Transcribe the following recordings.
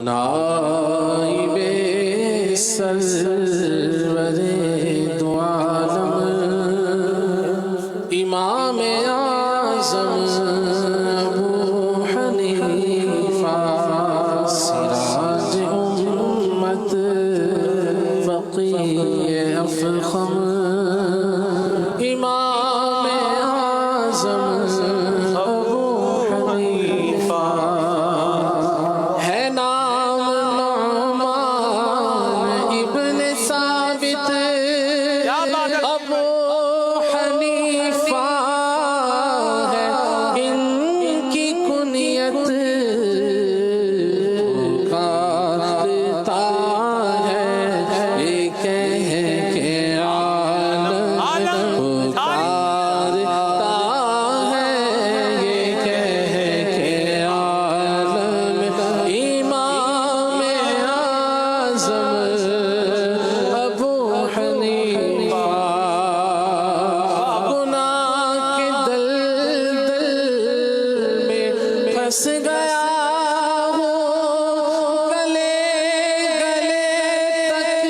نائب سرور دو عالم امام اعظم ابو حنیفہ سراج امت فقیہ افخم امام اعظم ابو حنیفہ ہے نام نعمان ابن ثابت ابو حنیفہ ہے ان کی کنیت پکارتا ہے یہ کہہ کے عالم پکارتا ہے یہ کہہ کے عالم امام اعظم ابو حنیفہ گناہ کے دلدل میں پھنس گیا ہوں گلے گلے تک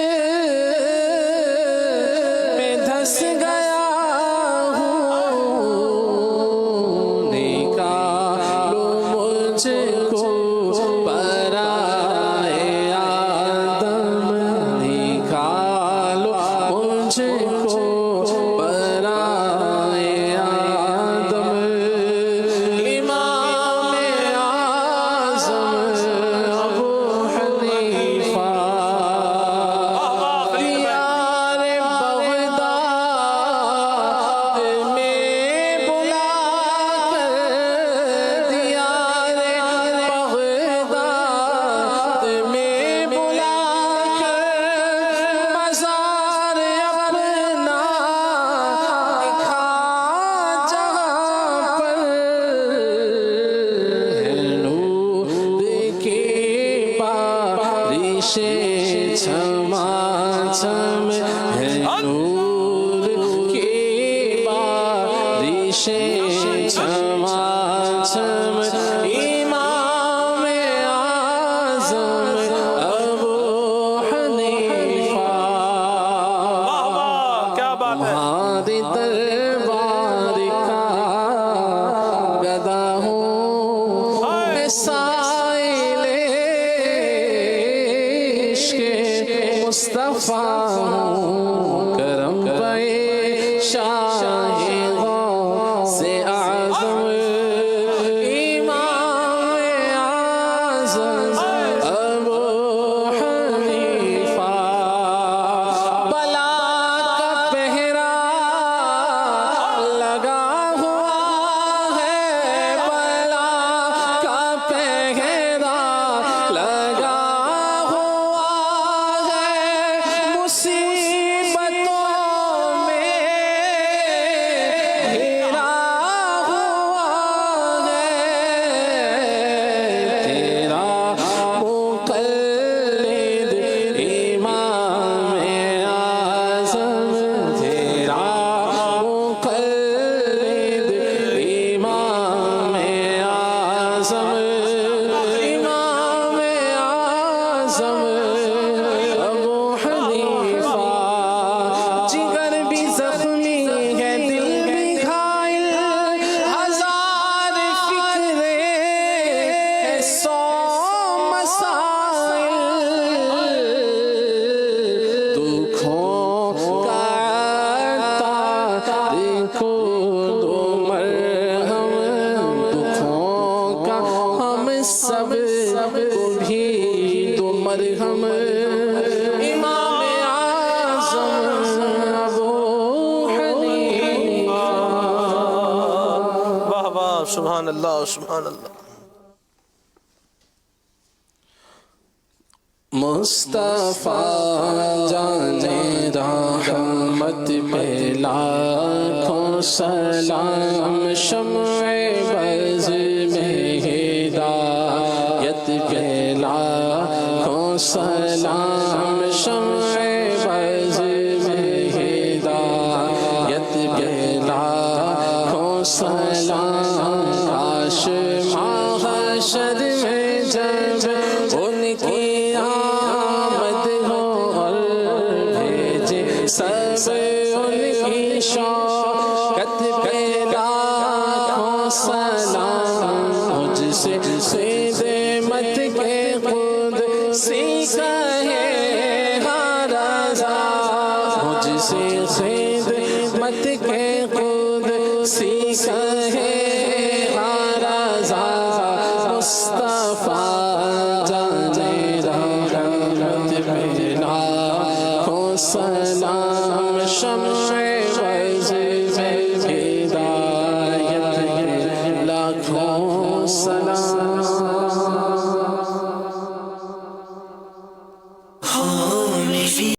میں دھس گیا ہوں نکالو مجھ کو برائے آدم نکالو مجھ کو برائے آدم امام اعظم ابو حنیفہ دیار بغداد میں بلا کر دیار بغداد میں بلا کر مزار اپنا دکھا جہاں پر ہے نور کی بارش چھما چھم ہے نور کی بارش چھما چھم امام اعظم ابو حنیفہ تمہارے دربار کا گدا ہوں میں سائل عشق مصطفیٰ ہوں کرم پہ شاہ غوث اعظم امام اعظم ابو حنیفہ بلا کا پہرا لگا ہوا ہے بلا کا پہرا لگا ہوا ہے مصیبتوں میں گھرا ہوا ہے تیرا مقلد امام اعظم تیرا مقلد امام اعظم امام اعظم ابو حنیفہ جگر بھی زخمی ہے دل بھی گھائل ہزار فکریں ہے سو مسائل دکھوں کا تاریخو دو مرہم دکھوں کا ہم سب کو بھی دو مرہم امام اعظم ابو حنیفہ واہ واہ سبحان اللہ سبحان اللہ مصطفیٰ جانے رحمت پہ لاکھوں سلام شمع بز میں ہدایت پہ لاکھوں سلام شمع بز میں ہدایت پہ لاکھوں سلام کاش محشر میں جب ان سے خدمت کے قدسی کہے ہر رضا مجھ سے خدمت کے قدسی کہے